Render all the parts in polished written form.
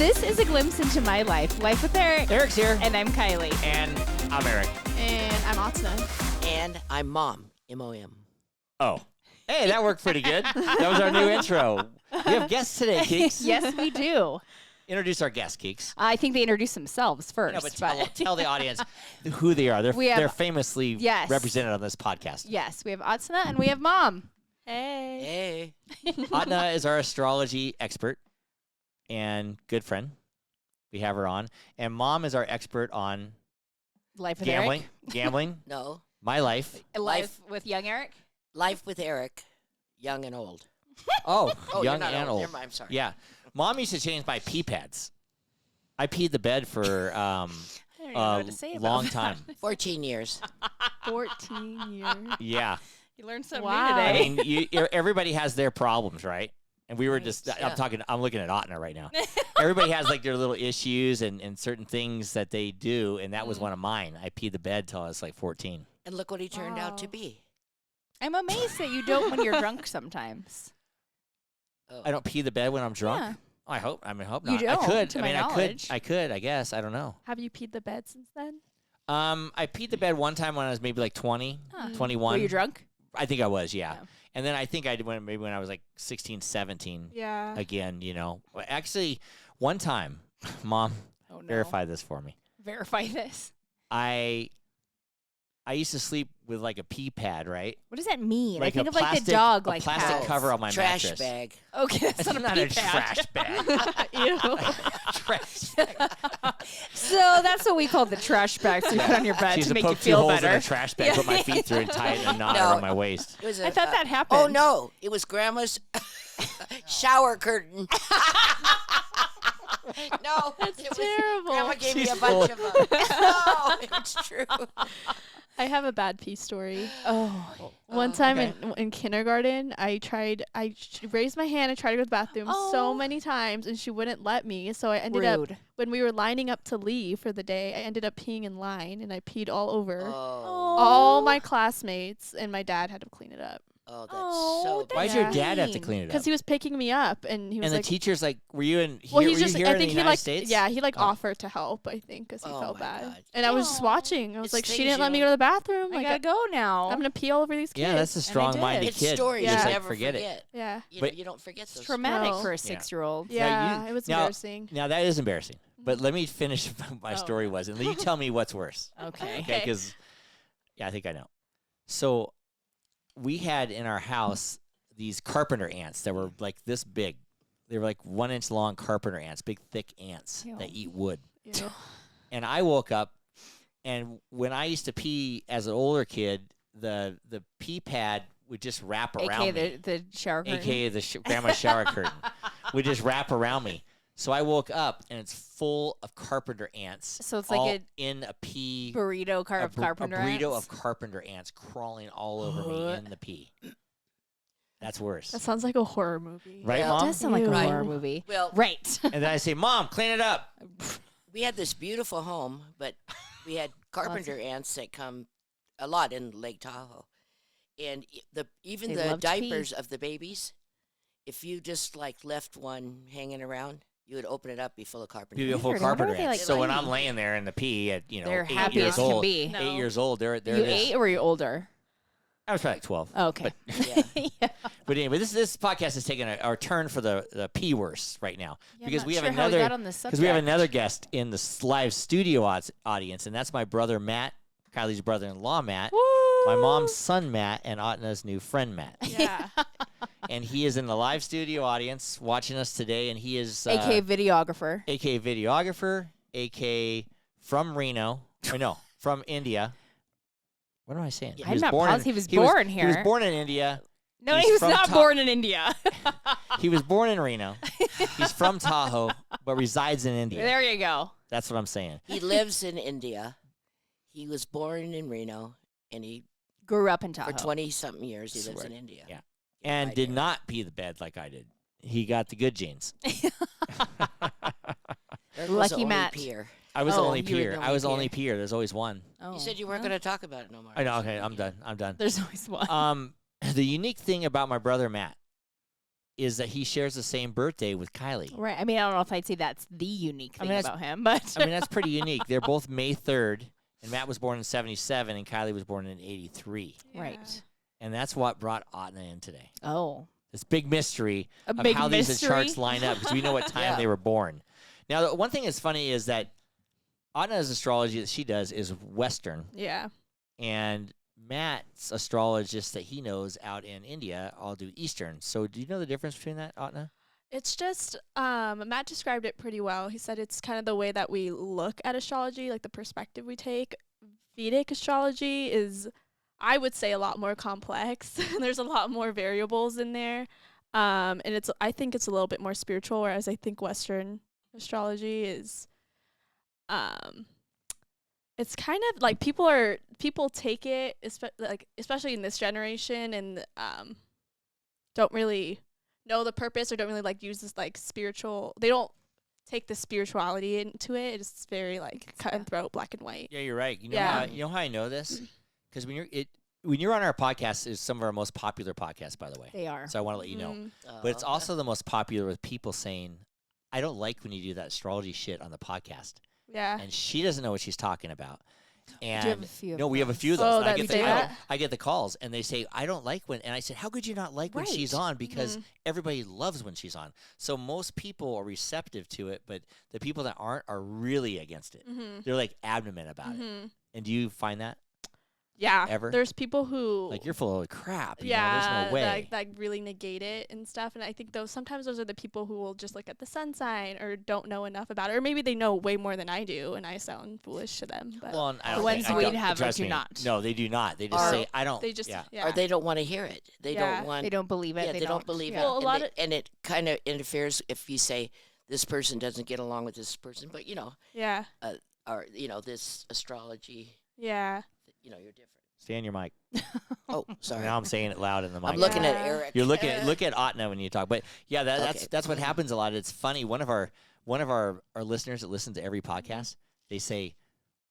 This is a glimpse into my life. Life with Eric. Eric's here. And I'm Kiley. And I'm Eric. And I'm Autena. And I'm Mom, M-O-M. Oh. Hey, that worked pretty good. That was our new intro. We have guests today, Keeks. Yes, we do. Introduce our guests, Keeks. I think they introduce themselves first. No, but tell the audience who they are. They're famously represented on this podcast. Yes, we have Autena and we have Mom. Hey. Autena is our astrology expert and good friend. We have her on. And Mom is our expert on Life with gambling. Eric. Gambling. No. My life. Life with young Eric. Life with Eric, young and old. Oh, Oh, young you're not and old. Never mind, I'm sorry. Yeah. Mom used to change my pee pads. I peed the bed for I don't know what to say a about long that. time. 14 years. 14 years. Yeah. You learned something Wow. new I today. mean, everybody has their problems, right? And we were Right. just, Yeah. I'm looking at Autena right now. Everybody has like their little issues and certain things that they do. And that was one of mine. I peed the bed till I was like 14. And look what he turned out to Wow. be. I'm amazed that you don't when you're drunk sometimes. Oh. I don't pee the bed when I'm drunk. Yeah. I hope not. You don't, I could. to I my mean, knowledge. I could, I guess. I don't know. Have you peed the bed since then? I peed the bed one time when I was maybe like 20, Huh. 21. Were you drunk? I think I was, yeah. Yeah. And then I think I did maybe when I was like 16, 17. Yeah. Again, you know. Well, actually, one time, Mom, Oh, no. verify this for me. Verify this. I used to sleep with like a pee pad, right? What does that mean? Like I think a of like plastic- the dog a like plastic pads. cover on my Trash mattress. bag. Okay, that's It's not, not a a pee pad. trash bag. Ew. Trash bag. So that's what we call the trash bag. So you put on your bed She used to to make you poke two feel holes in better. a trash bag, put my feet through and tie it in a knot No. around my waist. It was I thought that happened. Oh, no. It was Grandma's shower curtain. No. That's it was, terrible. Grandma gave me She's a bunch of them. No, it's true. I have a bad pee story. Oh. One time okay. in kindergarten, I raised my hand and tried to go to the bathroom Oh. so many times, and she wouldn't let me. So I ended up, Rude. when we were lining up to leave for the day, I ended up peeing in line, and I peed all over Oh, all my classmates, and my dad had to clean it up. that's Oh, so that's Why'd bad. your dad have to mean. clean it up? Because he was picking me up, and he was And the like, teacher's like, were you in here, well, were he's you just, here I in the think he United like, States? yeah, he like Oh. offered to help, I think, because he Oh felt my bad. God. And I was just Aw. watching. I was It's like, she things didn't you let me don't- go to the bathroom. I Like, gotta go now. I'm gonna pee all over these kids. Yeah, that's a And I did. strong-minded It's kid. stories Yeah. you Just like never forget it. forget. Yeah. But- You don't forget It's those. traumatic No. for a 6-year-old. Yeah, you- it was now- embarrassing. Now that is embarrassing. But let me finish my Oh. story was, and you tell me what's worse. Okay. Okay, because I think I know. So we had in our house these carpenter ants that were like this big. They were like 1 inch long carpenter ants, big thick ants Ew. that eat wood. Ew. And I woke up, and when I used to pee as an older kid, the pee pad would just wrap around AKA me, the shower curtain. aka the grandma's shower curtain, would just wrap around me. So I woke up, and it's full of carpenter ants. So it's all like in a pee. burrito a of carpenter a burrito ants. of carpenter ants crawling all over me in the pee. That's worse. That sounds like a horror movie. Right, Yeah. Mom? It does sound like a Ew. horror movie. Well, Right. And then I say, Mom, clean it up. we had this beautiful home, but we had carpenter ants that come a lot in Lake Tahoe, and even They the love to pee. diapers of the babies. If you just like left one hanging around, you would open it up, be full of carpenter. Beautiful Weird. I wonder carpenter what they ants. like So to when eat. I'm laying there in the pee at, They're 8 happy years as can old, be. 8 years old, there You it is. 8 or were you older? I was probably like 12. Oh, okay. Yeah. Yeah. But anyway, this podcast is taking our turn for the pee worse right now because we have another because we have another guest in the live studio audience, and that's my brother Matt, Kylie's brother-in-law Matt, my mom's son Matt, and Autena's new friend Matt. Yeah. And he is in the live studio audience watching us today, and he is AKA videographer. aka videographer, aka from Reno, or no, from India. What am I saying? Yeah. I'm not positive he was born He was here. born in India. No, He's he was from not Ta- born in India. He was born in Reno. He's from Tahoe, but resides in India. There you go. That's what I'm saying. He lives in India. He was born in Reno, and he Grew up in Tahoe. for 20-something years he lives Swear. in India. Yeah. And I did do. not pee the bed like I did. He got the good genes. Eric was the Lucky only Matt. peer. I was the Oh, only you were peer. the I only was the peer. only peer. There's always one. Oh, You said you weren't well, going to talk about it no more. I know. Okay, I'm done. I'm done. There's always one. The unique thing about my brother Matt is that he shares the same birthday with Kiley. Right. I mean, I don't know if I'd say that's the unique thing that's- about him, but I mean, that's pretty unique. They're both May 3rd, and Matt was born in 77, and Kiley was born in 83. right. And that's what brought Autena in today. Oh, This big mystery a of big how mystery. these charts line up because we know what time Yeah. they were born. Now, the one thing that's funny is that Autena's astrology that she does is Western, Yeah. and Matt's astrologist that he knows out in India all do Eastern. So do you know the difference between that, Autena? It's just Matt described it pretty well. He said it's kind of the way that we look at astrology, like the perspective we take. Vedic astrology is, I would say, a lot more complex. There's a lot more variables in there. And I think it's a little bit more spiritual, whereas I think Western astrology is it's kind of like people take it especially in this generation and don't really know the purpose or don't really like use this like spiritual. They don't take the spirituality into it. It's very like cut and throat, black and white. Yeah, you're right. You know, Yeah. you know how I know this? Because when you're on our podcast, is some of our most popular podcasts, by the way. They are. So I want to let you know. Mm. But it's also the most popular with people saying, I don't like when you do that astrology shit on the podcast. Yeah. And she doesn't know what she's talking about. And Do you have a few? no, we have a few of Oh, those. And that I you get say that? I get the calls, and they say, I don't like when. And I said, how could you not like when she's Right. on? Because Mhm. everybody loves when she's on. So most people are receptive to it, but the people that aren't are really against it. Mm-hmm. They're like adamant about it. Mm-hmm. And do you find that? Yeah. Ever? There's people who Like, you're full of crap. You know, yeah, there's no way. like really negate it and stuff. And I think sometimes those are the people who will just look at the sun sign or don't know enough about it, or maybe they know way more than I do, and I sound foolish to them. But Well, and I The don't ones think- we don't- have trust do me. not. No, they do not. They just Or say, I don't. they just yeah. Or they don't want to hear it. They Yeah. don't want. They don't believe it. Yeah, they don't believe yeah. it. Well, a and lot they- of- and it kind of interferes if you say this person doesn't get along with this person, but yeah, or this astrology, yeah. You're different. Stay on your mic. Oh, sorry. Now I'm saying it loud in the mic. I'm looking at Yeah. Eric. You're look at Autena when you talk, but yeah, Okay. that's what happens a lot. It's funny. One of our listeners that listen to every podcast, they say,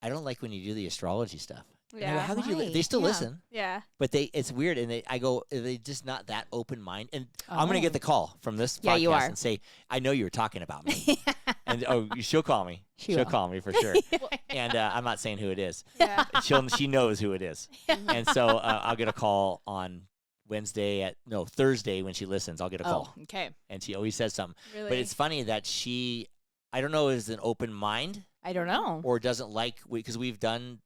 I don't like when you do the astrology stuff. And I go, Yeah. how could you? Why? They still Yeah. listen, Yeah. but it's weird. And I go, are they just not that open mind? And I'm gonna get Oh. the call from this Yeah, podcast you are. and say, I know you were talking about me, and she'll call me. She She'll will. call me for sure. And I'm not saying who it is. Yeah. She knows who it is. And so I'll get a call on Thursday when she listens. I'll get a call, Oh, okay. and she always says something. Really. But it's funny that I don't know, is an open mind I don't know. or doesn't like because we've done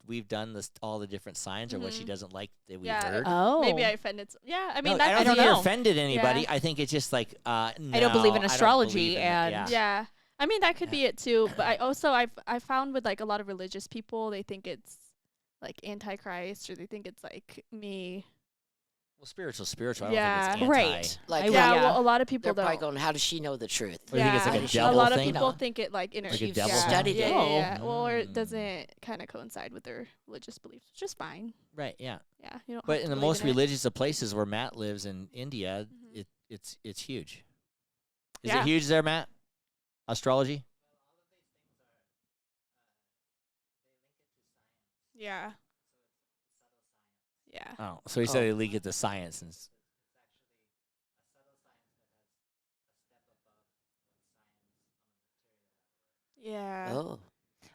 all the different signs or what she Mhm. doesn't like that we Yeah. heard. Oh, Maybe I offended. Yeah. I mean, No, I that don't could think be- you know. offended anybody. Yeah. I think it's just like I don't believe in no, I don't astrology believe in it. and- Yeah. I mean, that could be it too. But I found with like a lot of religious people, they think it's like antichrist, or they think it's like me. Well, spiritual. I Yeah. don't think it's anti. right. Like, I- Yeah. yeah. Well, a lot of people They're probably don't. going, how does she know the truth? Or you think it's like a Yeah. devil a lot of thing? people No. think it like Like a interferes. devil yeah. thing? Studied yeah, it. yeah, yeah. Well, or Mm. it doesn't kind of coincide with their religious beliefs, which is fine. Right. Yeah. Yeah, you don't. But have in to the believe most in it. religious of places where Matt lives in India, Mhm. it's huge. Is Yeah. it huge there, Matt? Astrology? Yeah. Yeah. Oh, so he said they link it to science and Yeah. Oh,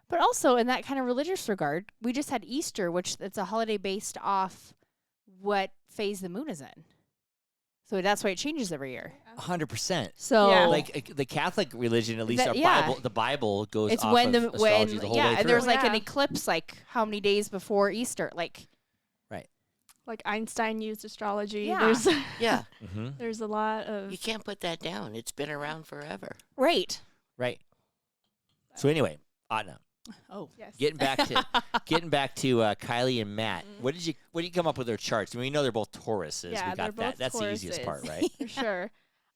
But also in that kind of religious regard, we just had Easter, which it's a holiday based off what phase the moon is in. So that's why it changes every year. 100%. So Yeah. Like the Catholic religion, at least That- our yeah. Bible, the Bible goes it's off when of the astrology the whole way and through. there's like an Yeah. eclipse like how many days before Easter? Like Like Einstein used astrology. Yeah. There's yeah. Mm-hmm. there's a lot of You can't put that down. It's been around forever. right. Right. So anyway, Autena, Oh. yes. getting back to Kiley and Matt. Mhm. What did you come up with their charts? I mean, we know they're both Tauruses. Yeah, we got they're that. both That's the easiest part, Tauruses. right? For sure.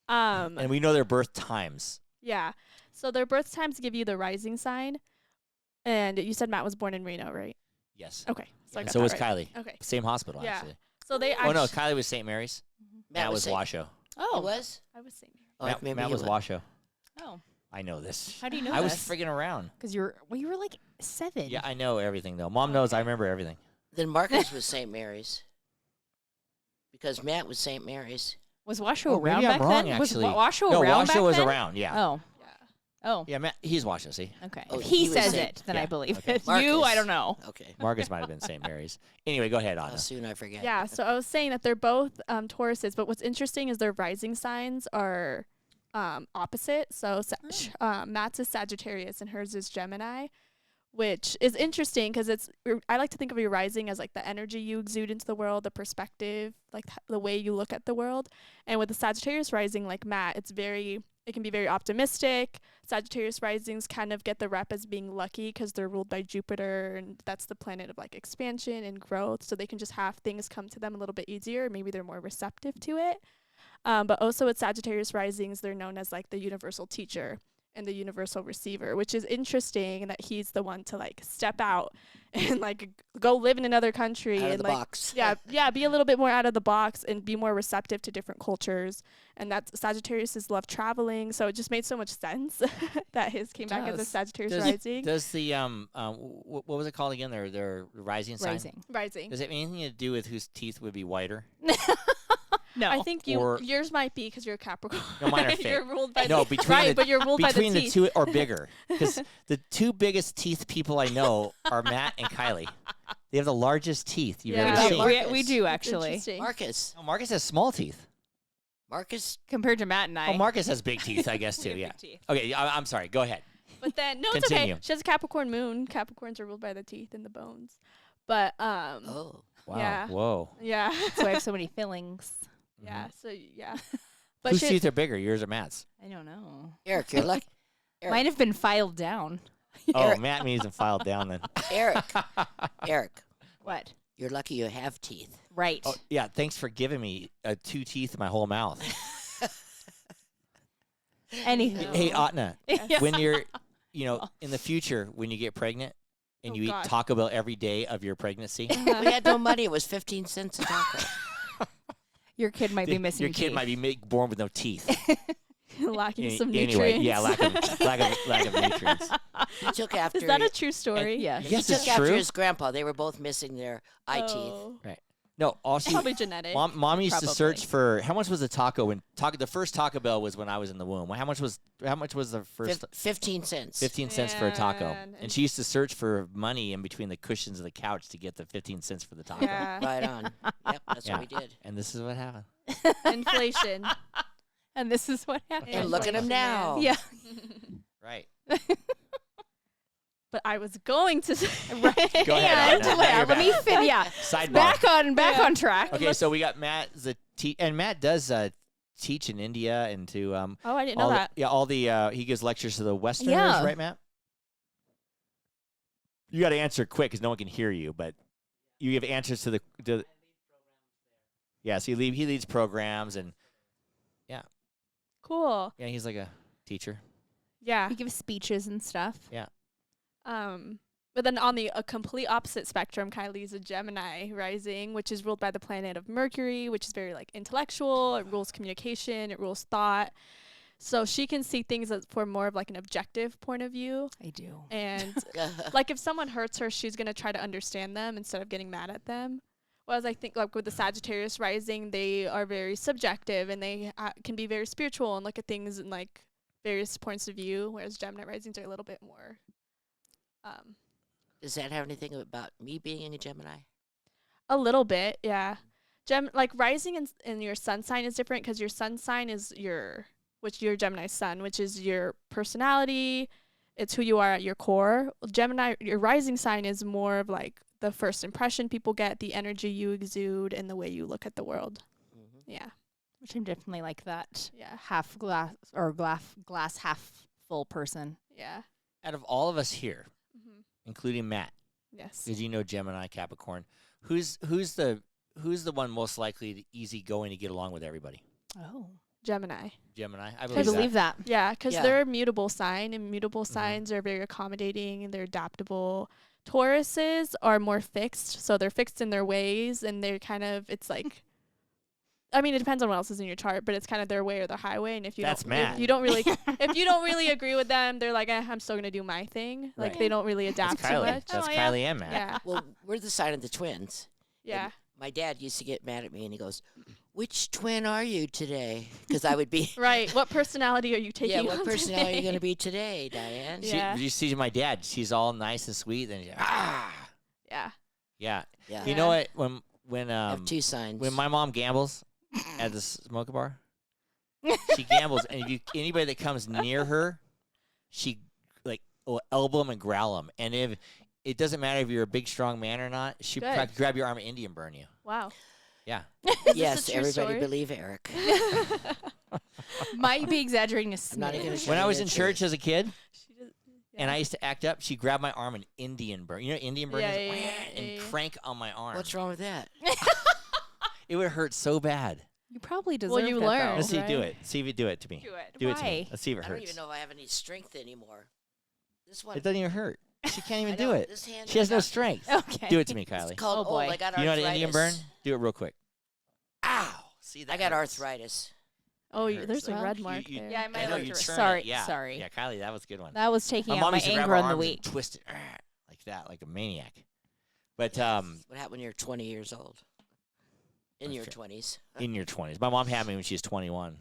And we know their birth times. Yeah. So their birth times give you the rising sign, and you said Matt was born in Reno, right? Yes. Okay. So I And got so that was right. Kylie. Okay. Same hospital, Yeah. actually. So they. Oh no, actu- Kylie was St. Mary's. Matt was St. Washoe. Oh. It was? I was saying. Oh, Matt, maybe Matt he was Washoe. Oh. I know this. How do you know I was this? friggin' around. Because you were like 7. Yeah, I know everything though. Mom knows I remember everything. Then Marcus was St. Mary's. Because Matt was St. Mary's. Was Washoe Oh, around maybe I'm back wrong, then? actually. Was Washoe No, around Washoe back was then? around. Yeah. Oh. Yeah. Oh. Yeah, Matt, he's Washoe. See, Okay. Oh, If he he was says St. it, then Yeah, I believe okay. it. You, I Marcus. don't know. Okay. Marcus might have been St. Mary's. Anyway, go ahead, How Anna. soon I forget. Yeah, so I was saying that they're both Tauruses, but what's interesting is their rising signs are opposite. So Matt's is Sagittarius and hers is Gemini, which is interesting because I like to think of your rising as like the energy you exude into the world, the perspective, like the way you look at the world. And with the Sagittarius rising, like Matt, it can be very optimistic. Sagittarius risings kind of get the rep as being lucky because they're ruled by Jupiter, and that's the planet of like expansion and growth. So they can just have things come to them a little bit easier. Maybe they're more receptive to it. But also with Sagittarius risings, they're known as like the universal teacher and the universal receiver, which is interesting that he's the one to like step out and like go live in another country Out of and the like box. yeah, be a little bit more out of the box and be more receptive to different cultures. And that's Sagittarius love traveling, so it just made so much sense that his came back as a Does. Sagittarius Does- rising. Does the what was it called again? Their rising sign. Rising. Does it have anything to do with whose teeth would be whiter? No. I think Or- yours might be because you're a Capricorn. No, mine are fake. You're ruled by No, the between right, the- but you're ruled by the Between the teeth. two or bigger, because the two biggest teeth people I know are Matt and Kylie. They have the largest teeth you've Yeah. ever we, seen. do. Marcus. We do, It's actually. interesting. Marcus. Oh, Marcus has small teeth. Marcus. Compared to Matt and I. Oh, Marcus has big teeth, I guess, too. We Yeah. have big teeth. Okay, I'm sorry. Go ahead. But then no, it's okay. Continue. She has a Capricorn moon. Capricorns are ruled by the teeth and the bones. But Oh. Wow. Yeah. Whoa. yeah. So I have so many fillings. Yeah. Mhm. So yeah. But Whose she, teeth are bigger, yours or Matt's? I don't know. Eric, you're lucky. Eric. Mine have been filed down. Oh, Eric. Matt means them filed down then. Eric. Eric. What? You're lucky you have teeth. Right. Oh, yeah. Thanks for giving me 2 teeth in my whole mouth. Anywho. Hey, Autena, Yeah. when you're, in the future, when you get pregnant and Oh, you God. eat Taco Bell every day of your pregnancy, We had no money. It was 15 cents a taco. Your kid might be missing your kid teeth. might be born with no teeth. lacking some Anyway, nutrients. yeah, lack of nutrients. He took after. Is that a true story? Yeah. he Yes, took it's after true. his grandpa. They were both missing their eye teeth. Oh. No, also, Probably genetic. mom used to search Probably. for how much was the taco when the first Taco Bell was when I was in the womb. How much was the first 15 cents. 15 cents for a taco? Man. And she used to search for money in between the cushions of the couch to get the 15 cents for the taco. Yeah. Right on. Yep, that's Yeah. what we did. And this is what happened. Inflation. And this is what happened. And look at him now. Yeah. Right. But I was going to say. Right. Go ahead, And Anna. Now you're let me back. fit. Yeah. Sidebar. Back on track. Okay, so we got Matt and Matt does teach in India and to Oh, I didn't know all that. he gives lectures to the Westerners, Yeah. right, Matt? You got to answer quick because no one can hear you, but you give answers to the. Yeah, so he leads programs and Cool. yeah, he's like a teacher. Yeah. He gives speeches and stuff. But then on the complete opposite spectrum, Kylie's a Gemini rising, which is ruled by the planet of Mercury, which is very like intellectual. It rules communication. It rules thought. So she can see things for more of like an objective point of view. I do. And like if someone hurts her, she's going to try to understand them instead of getting mad at them. Whereas I think like with the Sagittarius rising, they are very subjective and they can be very spiritual and look at things in like various points of view. Whereas Gemini risings are a little bit more. Does that have anything about me being a Gemini? A little bit, yeah. Like rising in your sun sign is different because your sun sign is your Gemini sun, which is your personality. It's who you are at your core. Gemini, your rising sign is more of like the first impression people get, the energy you exude, and the way you look at the world. Mm-hmm. Yeah, Which I'm definitely like that yeah, half glass or glass half full person. yeah. Out of all of us here, Mm-hmm. including Matt, Yes. because you know Gemini, Capricorn, who's the one most likely to easygoing to get along with everybody? Oh. Gemini. Gemini, I I believe, believe that. Yeah, because Yeah. they're a mutable sign, and mutable signs are very accommodating and they're adaptable. Tauruses are more fixed, so they're fixed in their ways, and they're kind of, it's like, I mean, it depends on what else is in your chart, but it's kind of their way or the highway. And if you That's don't, Matt. if you don't really, if you don't really agree with them, they're like, I'm still gonna do my thing. Like Right. they don't really That's adapt too Kylie. much. That's Oh, yeah. Kylie and Matt. Yeah, Well, we're the sign of the twins. yeah. My dad used to get mad at me, and he goes, which twin are you today? Because I would be. Right. What personality are you taking? Yeah, what on personality are you today? going to be today, Diane? Yeah. You see my dad. She's all nice and sweet, and Yeah. yeah. Yeah. You know what? I have two signs. When my mom gambles at the smoke bar, she gambles, and if anybody that comes near her, she like will elbow them and growl them. And if it doesn't matter if you're a big strong man or not, she Good. practically grab your arm and Indian burn you. Wow. Yeah. Yes, a true everybody story? believe Eric. Might be exaggerating a I'm not even smidge. gonna show When I you was the in truth. church as a kid, She does, and I used to act up, she grabbed my arm and Indian burn. You know what Indian burn Yeah, is? yeah, yeah, And yeah, yeah. crank on my arm. What's wrong with that? It would hurt so bad. You probably deserve Well, you that, learn. though. Let's see, do right? it. See if you do it to me. Do it. Do it to me. Why? Let's see if it I don't hurts. even know if I have any strength anymore. This one. It doesn't even hurt. She can't even I do know, it. This hand She has no got- strength. Okay. Do it to me, It's Kylie. called Oh, boy. I got You know arthritis. what Indian burn? Do it real quick. Ow! See that? I got hurts. arthritis. Oh, It there's hurts. a red You- mark you- there. Yeah, I might I know have you to- turn sorry, it. Yeah. sorry. Yeah, Kylie, that was a good one. That was taking My out mom my used to grab anger her on the arms week. and twist it like that, like a maniac. But What happened when you're 20 years old? In your Okay. 20s. in your 20s. My mom had me when she was 21.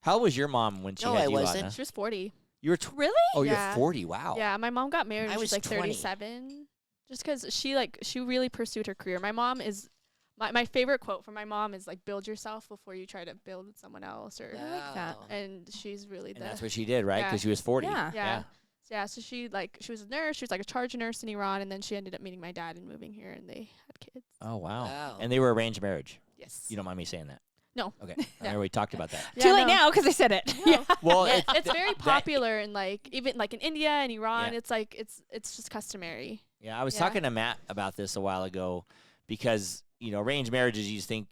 How old was your mom when she No, had I you, wasn't. Autena? She was 40. You were Really? Oh, Yeah. you're 40. Wow. Yeah, my mom got married I when she was was like 20. 37. Just because she really pursued her career. My mom is my favorite quote from my mom is like, build yourself before you try to build with someone else. Or like that. Wow. and she's really And the that's what she did, right? Yeah. Because she was 40. Yeah. yeah. So she was a nurse. She was like a charge nurse in Iran, and then she ended up meeting my dad and moving here, and they had kids. Oh, wow. Wow. And they were arranged marriage. Yes. You don't mind me saying that? No. Okay. Yeah. I already talked about that. Yeah, Too late no. now because I said it. No. Yeah. Well, Yeah, it- it's very that- popular in like even like in India and Iran. Yeah. It's like it's just customary. Yeah, I was Yeah. talking to Matt about this a while ago because, arranged marriages, you think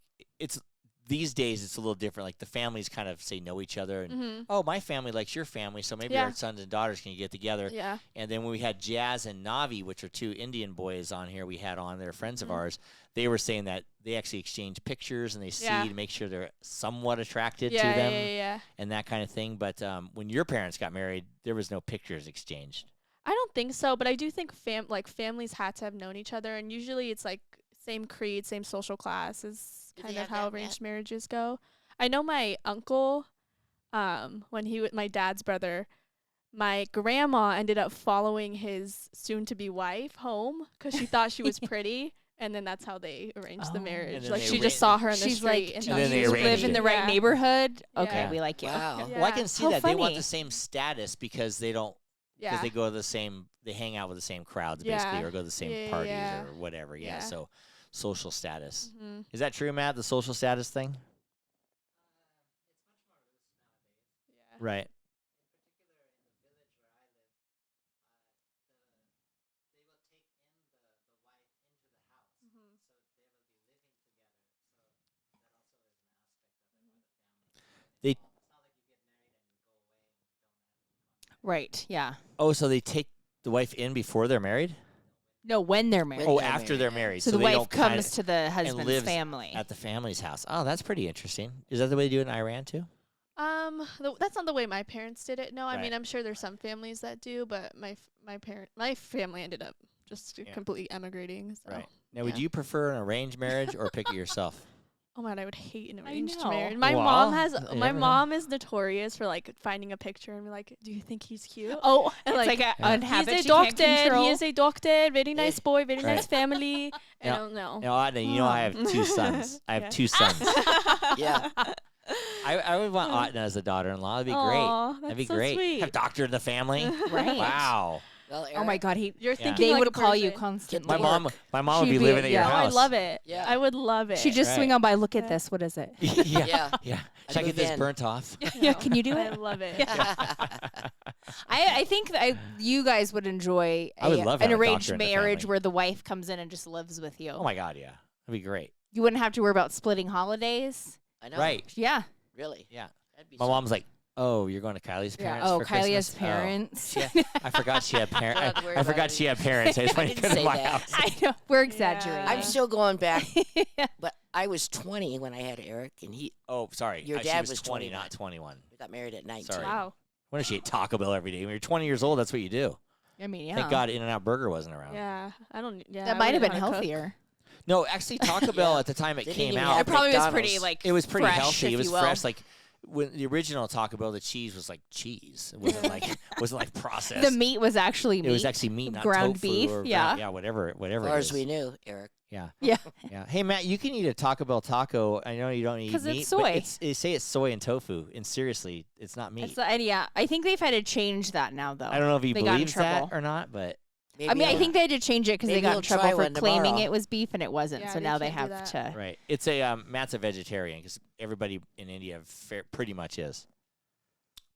these days it's a little different. Like the families kind of say know each other and, Mm-hmm. oh, my family likes your family, so maybe Yeah. our sons and daughters can get together. Yeah. And then when we had Jazz and Navi, which are two Indian boys on here, we had on, they're friends of Mhm. ours, they were saying that they actually exchange pictures and they see Yeah. to make sure they're somewhat attracted Yeah, to them yeah. and that kind of thing. But when your parents got married, there was no pictures exchanged. I don't think so, but I do think families had to have known each other, and usually it's like same creed, same social class is Did kind they of have how that, arranged Matt? marriages go. I know my uncle, when my dad's brother, my grandma ended up following his soon-to-be wife home because she thought she was pretty, and then that's how they arranged the Oh. marriage. And then Like they she arra- just saw her in the She's street, like, and And thought then she they was you arranged live pretty. in the it. right Yeah. neighborhood. Okay, Yeah. we like you. Wow. Yeah. Well, I can see How that they want funny. the same status because they don't because Yeah. they go to the same, they hang out with the same crowds Yeah. basically, or go to the same Yeah, parties yeah. or whatever. Yeah. Yeah. So social status. Mhm. Is that true, Matt? The social status thing? Yeah. Right. Mhm. They Right. Yeah. Oh, so they take the wife in before they're married? No, when they're married. Oh, they're after married, they're yeah. married. so the they wife don't kinda- comes to the husband's lives family. at the family's house. Oh, that's pretty interesting. Is that the way they do it in Iran too? That's not the way my parents did it. No, I Right. mean I'm sure there's some families that do, but my family ended up just Yeah. completely emigrating. So. Right. Now, would yeah. you prefer an arranged marriage or pick it yourself? Oh man, I would hate an I arranged know. marriage. My Well, mom has you my never know. mom is notorious for like finding a picture and be like, "Do you think he's cute?" Oh, And, it's like, like, Yeah. a habit He's she can't adopted. control. He is adopted. Very nice boy. Very Right. nice family. I Now- don't know. Now, Autena, you know I have two sons. I have Yeah. two sons. Yeah. I would want Autena as a daughter-in-law. That'd be great. Aw, That'd be that's so great. sweet. Have doctor in the family. Right. Wow. Well, Oh my Eric, God, You're Yeah. thinking they like would a call you Persian. constantly. My mom would She'd be be- living at your yeah. Oh, I house. love it. Yeah. I would love it. She just Right. swing on by. Look at Yeah. this. What is it? yeah. Yeah. Yeah. I'd Should I get move this in. burnt off? Yeah, can you do I it? love it. I think that you guys would enjoy I would love an having a arranged doctor in the marriage family. where the wife comes in and just lives with you. Oh my God, yeah. That'd be great. You wouldn't have to worry about splitting holidays. I know. Right. Yeah. Really. Yeah. That'd be My so- mom's like, "Oh, you're going to Kylie's parents Oh, for Kylie has Christmas?" Oh. parents. Yeah, I forgot she had parents. Don't have to worry I about forgot it. she had parents. I just I wanted to didn't come to say my that. house. I know. We're exaggerating. I'm Yeah. still going back, but I was 20 when I had Eric, and Oh, sorry. Your She dad was was 20, 21. not 21. we got married at 19. Sorry. Wow. When did she eat Taco Bell every day? When you're 20 years old, that's what you do. I mean, yeah. Thank God In-N-Out Burger wasn't around. Yeah. I don't. Yeah. That I might have wouldn't been know how to cook. healthier. No, actually, Taco Bell at the time it They didn't came even out, have It probably was McDonald's. pretty like it was pretty fresh, healthy. if It was you will. fresh. Like when the original Taco Bell, the cheese was like cheese. It wasn't like processed. The meat was actually meat. It was actually meat, not ground tofu beef, or yeah. yeah, whatever As it far is. as we knew, Eric. Yeah. Yeah. Yeah. Hey Matt, you can eat a Taco Bell taco. I know you don't eat 'Cause meat, it's soy. but they say it's soy and tofu, and seriously, it's not meat. And yeah, I think they've had to change that now, though. I don't know if he They got in believes that trouble. or not, but Maybe I mean, I I'll- think they had to change it because they maybe got in we'll trouble try for one claiming tomorrow. it was beef and it wasn't. Yeah, so they now they can't do have that. to. right. It's a Matt's a vegetarian because everybody in India pretty much is.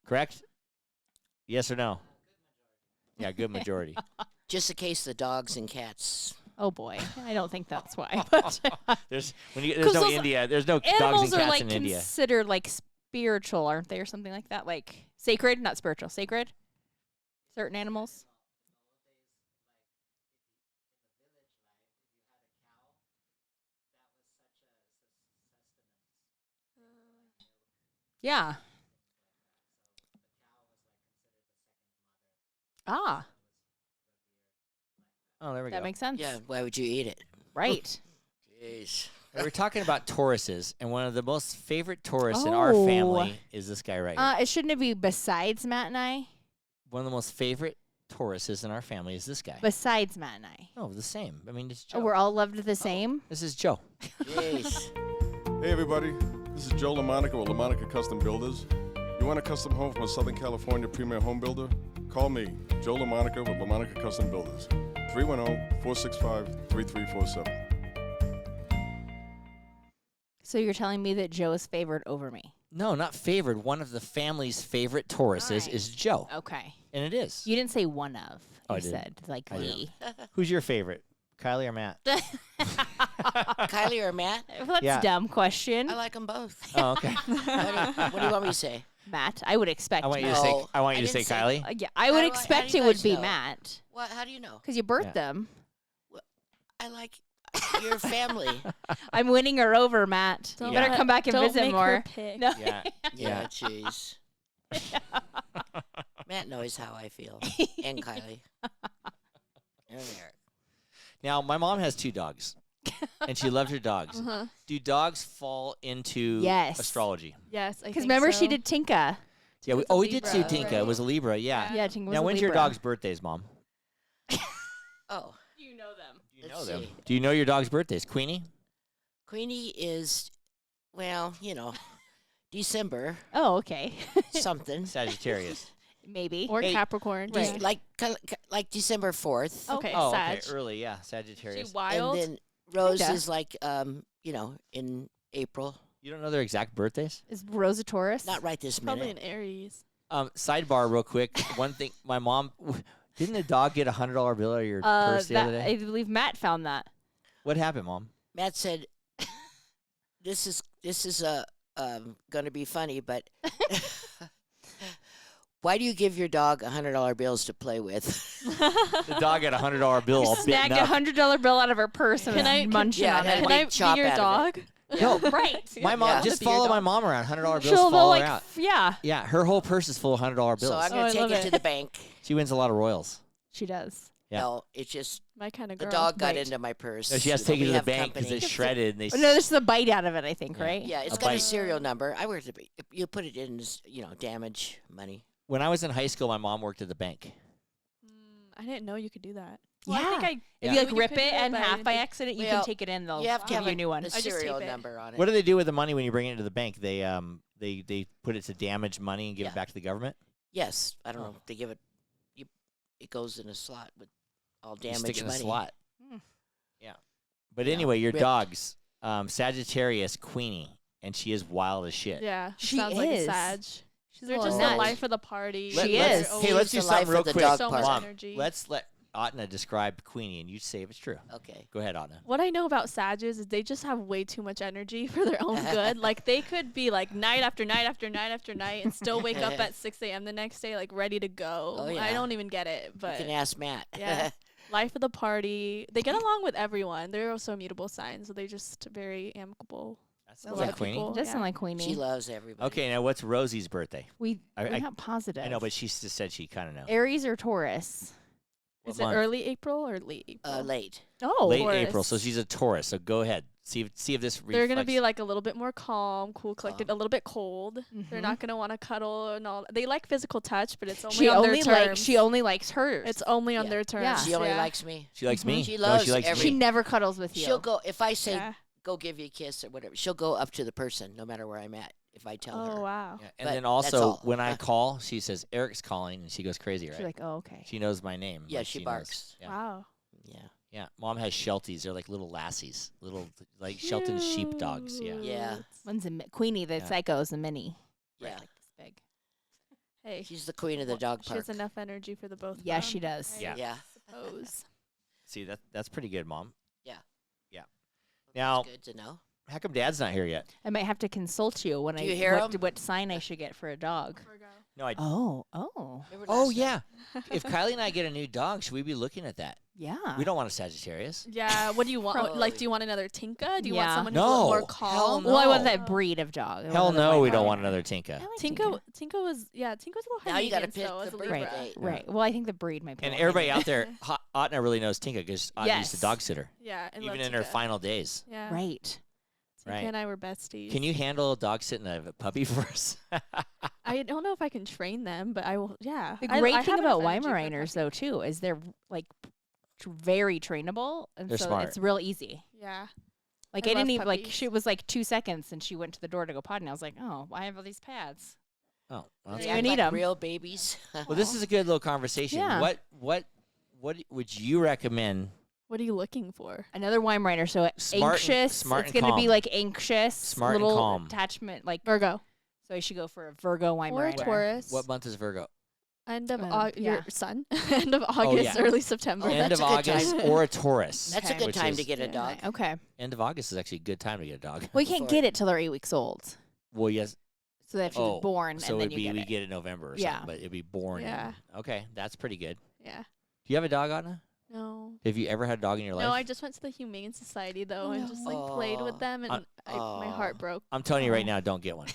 Correct? Yes or no? Yeah, good majority. just in case the dogs and cats. Oh boy, I don't think that's why. But There's 'Cause no those India. There's no dogs animals and are cats like in India. considered like spiritual, aren't they, or something like that? Like sacred, not spiritual, sacred. Certain animals. Yeah. Ah, Oh, there we that go. makes sense. Yeah, why would you eat it? Right. Jeez. We're talking about Tauruses, and one of the most favorite Taurus in our Oh. family is this guy right here. It shouldn't it be besides Matt and I? One of the most favorite Tauruses in our family is this guy. Besides Matt and I. No, the same. I mean, it's Joe. Oh, we're all loved the same. This is Joe. Jeez. Hey everybody, this is Joe LaMonica with LaMonica Custom Builders. You want a custom home from a Southern California premier home builder? Call me, Joe LaMonica with LaMonica Custom Builders. 310-465-3347. So you're telling me that Joe is favored over me? No, not favored. One of the family's favorite Tauruses Alright. is Joe, Okay. and it is. You didn't say one of. Oh, I You didn't. said like I the. Who's your favorite, Kylie or Matt? Kylie or Matt? Well, that's Yeah. a dumb question. I like them both. Oh, okay. What do you want me to say? Matt, I would expect. I want you to Matt. say. No, I want I you to say didn't say- Kylie. Yeah, I would How do expect you it would guys be know? Matt What? How do you know? because you birthed Yeah. them. I like your family. I'm winning her over, Matt. You Don't better let- come back and Don't visit make more. her pick. No. Yeah. Yeah, jeez. Matt knows how I feel. And Kylie. And Eric. Now, my mom has 2 dogs, and she loved her dogs. Uh-huh. Do dogs fall into Yes. astrology? Yes, I Because think remember so. she did Tinka. Yeah. was a We did see Libra, Tinka. It right? was a Libra. Yeah. Yeah, Tinka was Now, a when's your Libra. dog's birthdays, Mom? Oh, You know them. Do you Let's know them? see. Do you know your dog's birthdays? Queenie? Queenie is, well, December Oh, okay. something. Sagittarius. Maybe. Or Hey, Capricorn. Right. just- Like December 4th. Okay, Oh, Sag. okay. Early, yeah. She Sagittarius. wild. And then Rose Kinda. is like, in April. You don't know their exact birthdays? Is Rosa Taurus? Not right this Probably minute. an Aries. Sidebar, real quick. One thing, my mom didn't the dog get $100 bill out of your purse the other day? I believe Matt found that. What happened, Mom? Matt said, "This is going to be funny, but why do you give your dog $100 bills to play with?" The dog got $100 bill all Snagged bitten a up. $100 bill out of her purse and Can was I- munching yeah, on it had it. Can like I chop be your out of dog? No, Right. my mom Yeah. just Be your follow my dog. mom around. $100 bills She'll fall like, out. yeah, Yeah, her whole purse is full of $100 bills. So I'm Oh, going I to take love it it. to the bank. She wins a lot of royals. she does. Yeah. No, it's just My kind of the girl. dog got Right. into my purse. No, she has to so take it we to the have bank because company. it's shredded. And they Oh, no, this is a bite out of it, I think, Yeah. right? Yeah, it's A got a bite. serial number. I worked. You put it in as damage money. When I was in high school, my mom worked at the bank. I didn't know you could do that. Well, I think Yeah. if Yeah. you like You rip could do it that, in but I half didn't by think- accident, you Well, can take it in. They'll You have to give have you a new one. the just serial tape it. number on it. What do they do with the money when you bring it into the bank? They put it to damage money and give Yeah. it back to the government? Yes, I don't Oh. know. They give it. It goes in a slot with all You stick damaged it in a money. slot. Hmm. Yeah. But Yeah. anyway, your Ripped. dog's Sagittarius Queenie, and she is wild as shit. Yeah, She sounds like a is. Sag. She's a They're little just nuts. the life of the party. She let's- is. Hey, let's do Always the life something real of the quick. dog So much park. energy. Let's let Autena describe Queenie, and you say if it's true. Okay. Go ahead, Autena. What I know about Sages is they just have way too much energy for their own good. Like they could be like night after night after night after night and still wake up at 6 a.m. the next day like ready to go. Oh, yeah. I don't even get it, You but can ask Matt. yeah. Life of the party. They get along with everyone. They're also immutable signs, so they're just very amicable. That A sounds lot like of Queenie. people- Does sound yeah. like Queenie. She loves everybody. Okay, now what's Rosie's birthday? we're I- not positive. I know, but she just said she kind of knows. Aries or Taurus? What Is it month? early April or late April? Late. Oh, late Taurus. April. So she's a Taurus. So go ahead. See if this They're gonna be reflects- like a little bit more calm, cool, collected, a little bit cold. They're Mhm. not gonna want to cuddle and all. They like physical touch, but it's only She on only their terms. she only likes hers. It's only on Yeah. their terms. Yeah. She only likes me. She likes me. She No, loves she likes every- she me. never cuddles with you. She'll go if I say Yeah. go give you a kiss or whatever. She'll go up to the person no matter where I'm at if I tell her. Oh wow. Yeah, But and then that's also all. when I call, she says Eric's calling, and she goes crazy, She's right? like, oh, okay. She knows my name. Yeah, like she knows. barks. Yeah. Wow. Yeah. Yeah, Mom has Shelties. They're like little lassies, little like Shelton sheep dogs. Yeah. Yeah. One's a Queenie, the Yeah. psycho's a mini. Yeah. Like this big. Hey, She's the queen of the dog she park. has enough energy for the both. of Yeah, them. she does. I Yeah. Yeah. suppose. See, that's pretty good, Mom. Yeah. Yeah. That's Now, good to know. how come Dad's not here yet? I might have to consult you when Do I you hear what sign I should get for a dog. No, I. Oh. Remember Oh last yeah. If Kylie and I get a new dog, should we be looking at that? Yeah. We don't want a Sagittarius. Yeah. What do you want? Probably. Like, do you want another Tinka? Do you want Yeah. someone who's a little more No. calm? Hell Well, I want No. that breed of dog. I Hell want another no, we white don't dog. want another Tinka. I like Tinka was a little high Now you gotta maintenance, pick though, the as a breed. Libra. Right. Right. Well, I think the breed might be. And a little everybody high out there, Autena really knows Tinka because Autena used to Yes. dog sitter, Yeah. I love even in her Tinka. final days. Yeah. Right. Tinka Right. and I were besties. Can you handle dog sitting a puppy for us? I don't know if I can train them, but I will. Yeah. The I great thing have enough about energy for a Weimaraners, puppy. though, too, is they're like very trainable, and They're so smart. it's real easy. Yeah. Like I I, love didn't even like puppies. she was like 2 seconds, and she went to the door to go potty, and I was like, oh, why have all these pads? Oh, well, Yeah, that's you Act need like 'em. real babies. well, this is a good little conversation. Yeah. What would you recommend? What are you looking for? Another Weimaraner, so Smart and- anxious. smart It's and going to be calm. like anxious, Smart and little calm. attachment, like Virgo so. I should go for a Virgo or a Weimaraner. Taurus. What month is Virgo? End of Yeah. your son. End of August, yeah. early September. Oh, End that's of a good time. August or a Taurus? That's a Okay. good Which time is- to get a Yeah. dog. Okay. End of August is actually a good time to get a dog. Well, you can't Before- get it till they're 8 weeks old, Well, yes. so they have to Oh, be born, so and then it'd be you we get it. get it in November or Yeah. something, but it'd be born. Yeah. Okay, that's pretty good. Yeah. Do you have a dog, Anna? No. Have you ever had a dog in your life? No, I just went to the Humane Society though and just like played Aw. with them and my heart broke. I'm telling you right Oh. now, don't get one.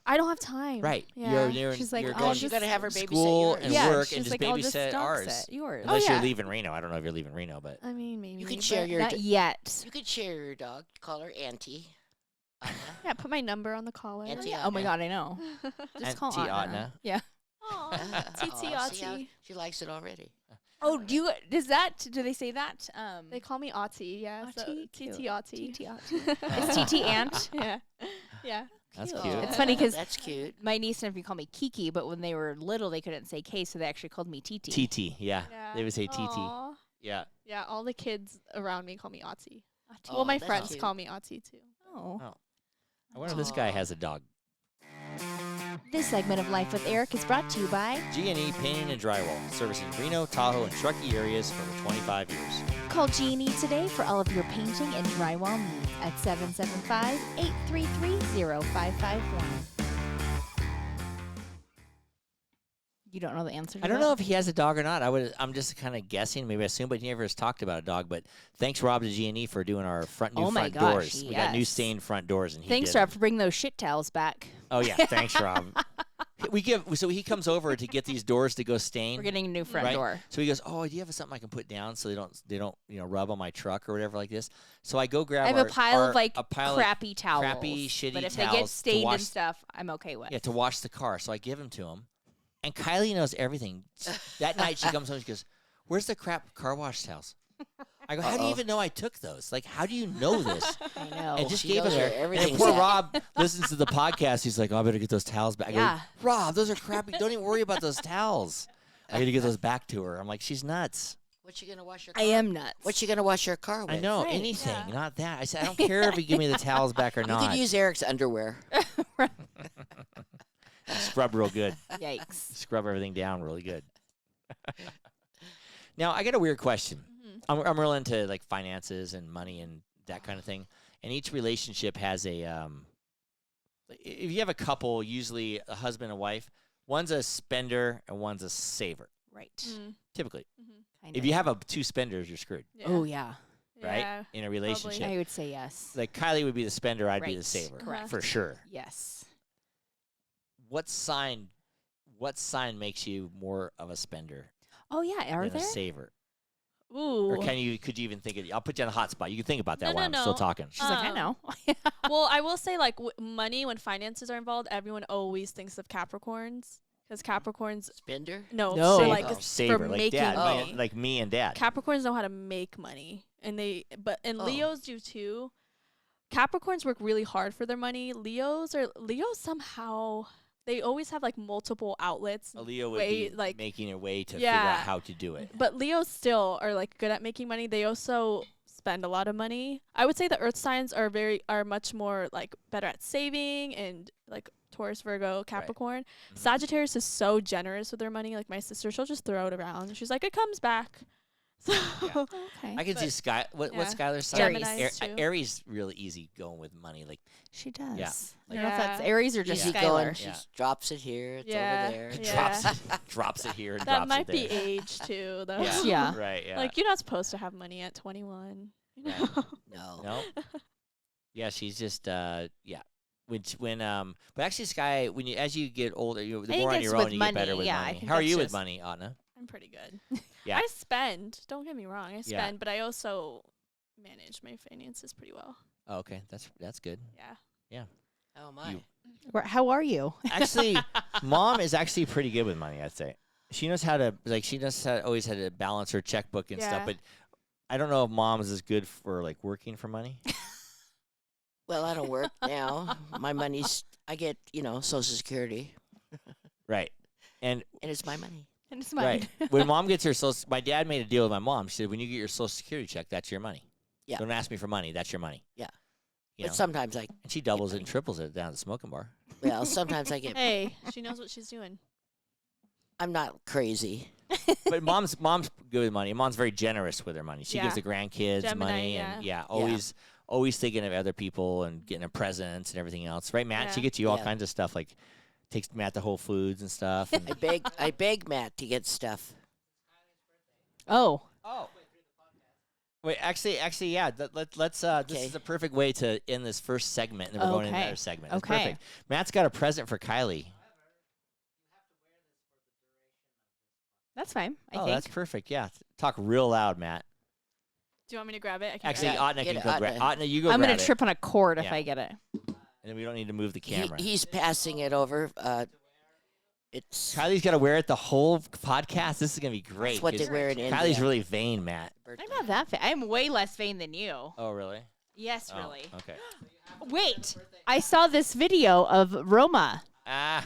I don't have time. Right. Yeah. You're She's like, you're "Oh, going You just gotta have her babysit school yours. and yeah, work she's and just like, I'll just babysit dog ours. sit yours. Unless yeah. you're leaving Reno. I don't know if you're leaving Reno, but I mean, maybe. You can but- share your Not yet. You could share your dog. Call her Auntie. Anna. Yeah, put my number on the collar. Auntie Oh my Autena. God, I know. Just call Auntie Autena. Autena. Yeah. Aw, Oh, TT see how Auntie. she likes it already. Oh, do they say that? They call me Auntie, yeah. So Auntie, TT cute. Auntie. TT Is TT aunt? Yeah. Yeah. That's Cute. cute. It's funny 'cause that's cute. My niece and nephew call me Kiki, but when they were little, they couldn't say K, so they actually called me TT. TT, yeah. Yeah. They would say TT. Aw. Yeah. Yeah, all the kids around me call me Auntie. Oh, Well, my that's friends cute. call me Auntie too. Oh. I wonder if this guy has a dog. This segment of Life with Eric is brought to you by G&E Painting and Drywall, servicing Reno, Tahoe, and Truckee areas for over 25 years. Call G&E today for all of your painting and drywall needs at 775-833-0551. You don't know the answer to I don't that? know if he has a dog or not. I'm just kind of guessing, maybe I assume, but he never has talked about a dog. But thanks, Rob, to G&E for doing our Oh my front gosh, doors. We got new yes. stained front doors, and he Thanks, did Rob, them. for bringing those shit towels back. Oh yeah, thanks, Rob. So he comes over to get these doors to go stain. We're getting a new front right? door. So he goes, "Oh, do you have something I can put down so they don't rub on my truck or whatever like this?" So I go grab. I have a pile of a pile crappy towels. crappy, shitty but if they towels get to stained wash- and stuff, I'm okay with. Yeah, to wash the car. So I give them to him, and Kylie knows everything. That night she comes home, she goes, "Where's the crap car wash towels?" I go, "How do you even know I took those? Like, how do you know this?" I know. And just she gave them knows there. where And everything's poor at. Rob listens to the podcast. He's like, "Oh, I better get those towels back." I Yeah. go, "Rob, those are crappy. Don't even worry about those towels." I got to get those back to her. I'm like, she's nuts. What you gonna wash your I car? am nuts. What you gonna wash your car with? I know Right, anything, yeah. not that. I said, I don't care if you give me the towels back or You not. could use Eric's underwear. Scrub real good. Yikes. Scrub everything down really good. Now I got a weird question. Mhm. I'm real into like finances and money and that kind of thing. And each relationship has a if you have a couple, usually a husband and wife, one's a spender and one's a saver. Right. Mm, Typically, Kind if of. you have two spenders, you're screwed, yeah. Oh, yeah. right? Yeah. In a relationship, I would say yes. like Kylie would be the spender, I'd be the Right. saver, Correct. for sure. Yes. What sign makes you more of a spender Oh, yeah. Are than there? a saver? Ooh. Or could you even think of it? I'll put you on a hot spot. You can think about that No, while no, I'm still no. talking. She's like, I know. Well, I will say, like, money, when finances are involved, everyone always thinks of Capricorns. Because Capricorns, Spender? no, No. for, like, Oh. Saver, for like making dad, money. like me and dad. Capricorns know how to make money. And Oh. Leos do too. Capricorns work really hard for their money. Leos somehow, they always have, like, multiple outlets. A Leo would way, be like, making a way to figure yeah. out how to do it. But Leos still are, like, good at making money. They also spend a lot of money. I would say the earth signs are much more, like, better at saving, and, like, Taurus, Virgo, Capricorn. Mhm. Sagittarius is so generous with their money. Like, my sister, she'll just throw it around. She's like, it comes back. So Okay. I can see But- what yeah. Skylar's sign? Geminis, too. Aries really easy going with money. Like She does. Yeah. I don't know if that's Yeah. Aries or just Easy Skylar. going. She Yeah. drops it here. It's Yeah. over there. Yeah. drops it here and that drops might it be there. age too, though. Yeah. Yeah. Right, yeah. Like, you're not supposed to have money at 21. You Right. know? No. No? Yeah, she's just yeah. But actually Sky, as you get older, the think more on it's your own with you money, get better with yeah, I money. think How are that's you with just- money, Autena? I'm pretty good. Yeah. I spend. Don't get me wrong. I Yeah. spend, but I also manage my finances pretty well. Oh, okay. That's good. Yeah. Oh, my. You- How are you? Actually, Mom is actually pretty good with money, I'd say. She knows how to always had to balance her checkbook and Yeah. stuff, but I don't know if Mom's is good for like working for money. Well, I don't work now. My money's, I get, Social Security, Right. And and it's my money. And it's mine. right. When Mom gets her social, my dad made a deal with my mom. She said, when you get your Social Security check, that's your money. Yeah. Don't ask me for money. That's your money. Yeah. You But know? sometimes And she doubles it and triples it down at the smoking bar. sometimes I get, Hey, she knows what she's doing. I'm not crazy. But mom's good with money. Mom's very generous with her money. She gives Yeah. the grandkids Gemini, money, and always thinking of other people and getting them presents and everything else. Right, Matt? She Yeah. gets you all Yeah. kinds of stuff, like takes Matt to Whole Foods and stuff. And I beg Matt to get stuff. Oh. Wait, actually, yeah. Let's. This Okay. is a perfect way to end this first segment, and then we're going into Okay. another segment. It's Okay. perfect. Matt's got a present for Kiley. That's fine. I Oh, think. that's perfect. Yeah, talk real loud, Matt. Do you want me to grab it? I can Actually, grab Autena Get can it, go grab. Autena. Autena, you go I'm grab gonna it, trip on a cord if Yeah. I get it. and then we don't need to move the camera. He's passing it over. It's Kylie's got to wear it the whole podcast. This is gonna be great. what they 'cause wear in Kylie's India. really vain, Matt. I'm not that vain. I'm way less vain than you. Oh, really? Yes, Oh, really. okay. Wait, I saw this video of Roma. At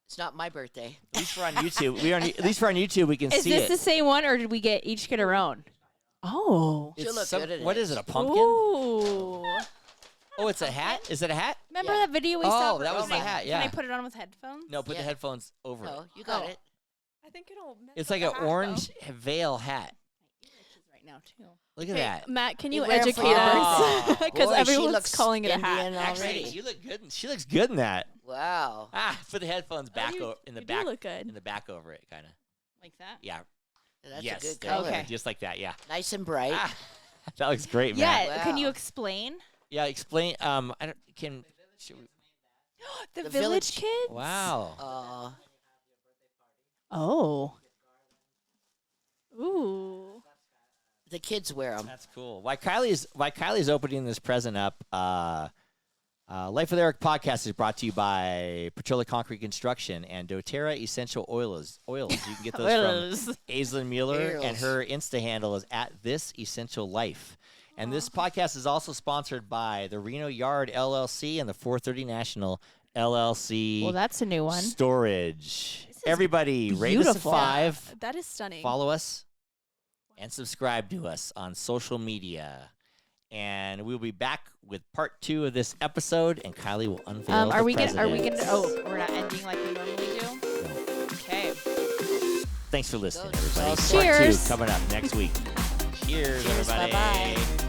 It's not my birthday. least we're on YouTube. At least we're on YouTube. We can Is see this it. the same one, or did we each get our own? Oh. She'll It's look good in what it. is it? A pumpkin? Ooh. Oh, it's a hat. Is it a hat? Remember Yeah. that video we saw? Oh, that was the Can I- hat. Can Yeah. I put it on with headphones? No, put the Yeah. headphones over it. Oh, you got Oh. it. I think it'll mess It's up like the an hat, though. orange veil hat. Right now too. Look at Okay, that. Matt, can You you wear it for educate your us? birthday. Because Boy, she everyone's looks calling it a Indian hat. already. Actually, you look good. She looks good in that. Wow. Put the headphones back you, in the you back do look good. in the back over it, kind of. Like that? Yeah. That's yes. a good there you color. go. Okay. Just like that. Yeah. Nice and bright. That looks great, Yeah. man. Can you Wow. explain? Yeah. Explain. I don't. Should we, The, The Village Village- Kids? wow. Oh. Ooh. The kids wear them. That's cool. Why Kylie's opening this present up. Life with Eric podcast is brought to you by Petrola Concrete Construction and doTERRA Essential Oils. You can get those from Aislinn Mueller, and Oils. her Insta handle is @ThisEssentialLife. And this podcast is also sponsored by the Reno Yard LLC and the 430 National LLC Well, that's a new one. Storage. This is Everybody, rate us a beautiful. 5, That is stunning. follow us, and subscribe to us on social media. And we'll be back with part 2 of this episode, and Kiley will unveil Are the we gonna? president. Oh, we're not ending like we normally do. Okay. Thanks for listening, Go. everybody. Cheers. Part 2 Cheers. coming up next week. Cheers, Cheers, everybody. bye-bye.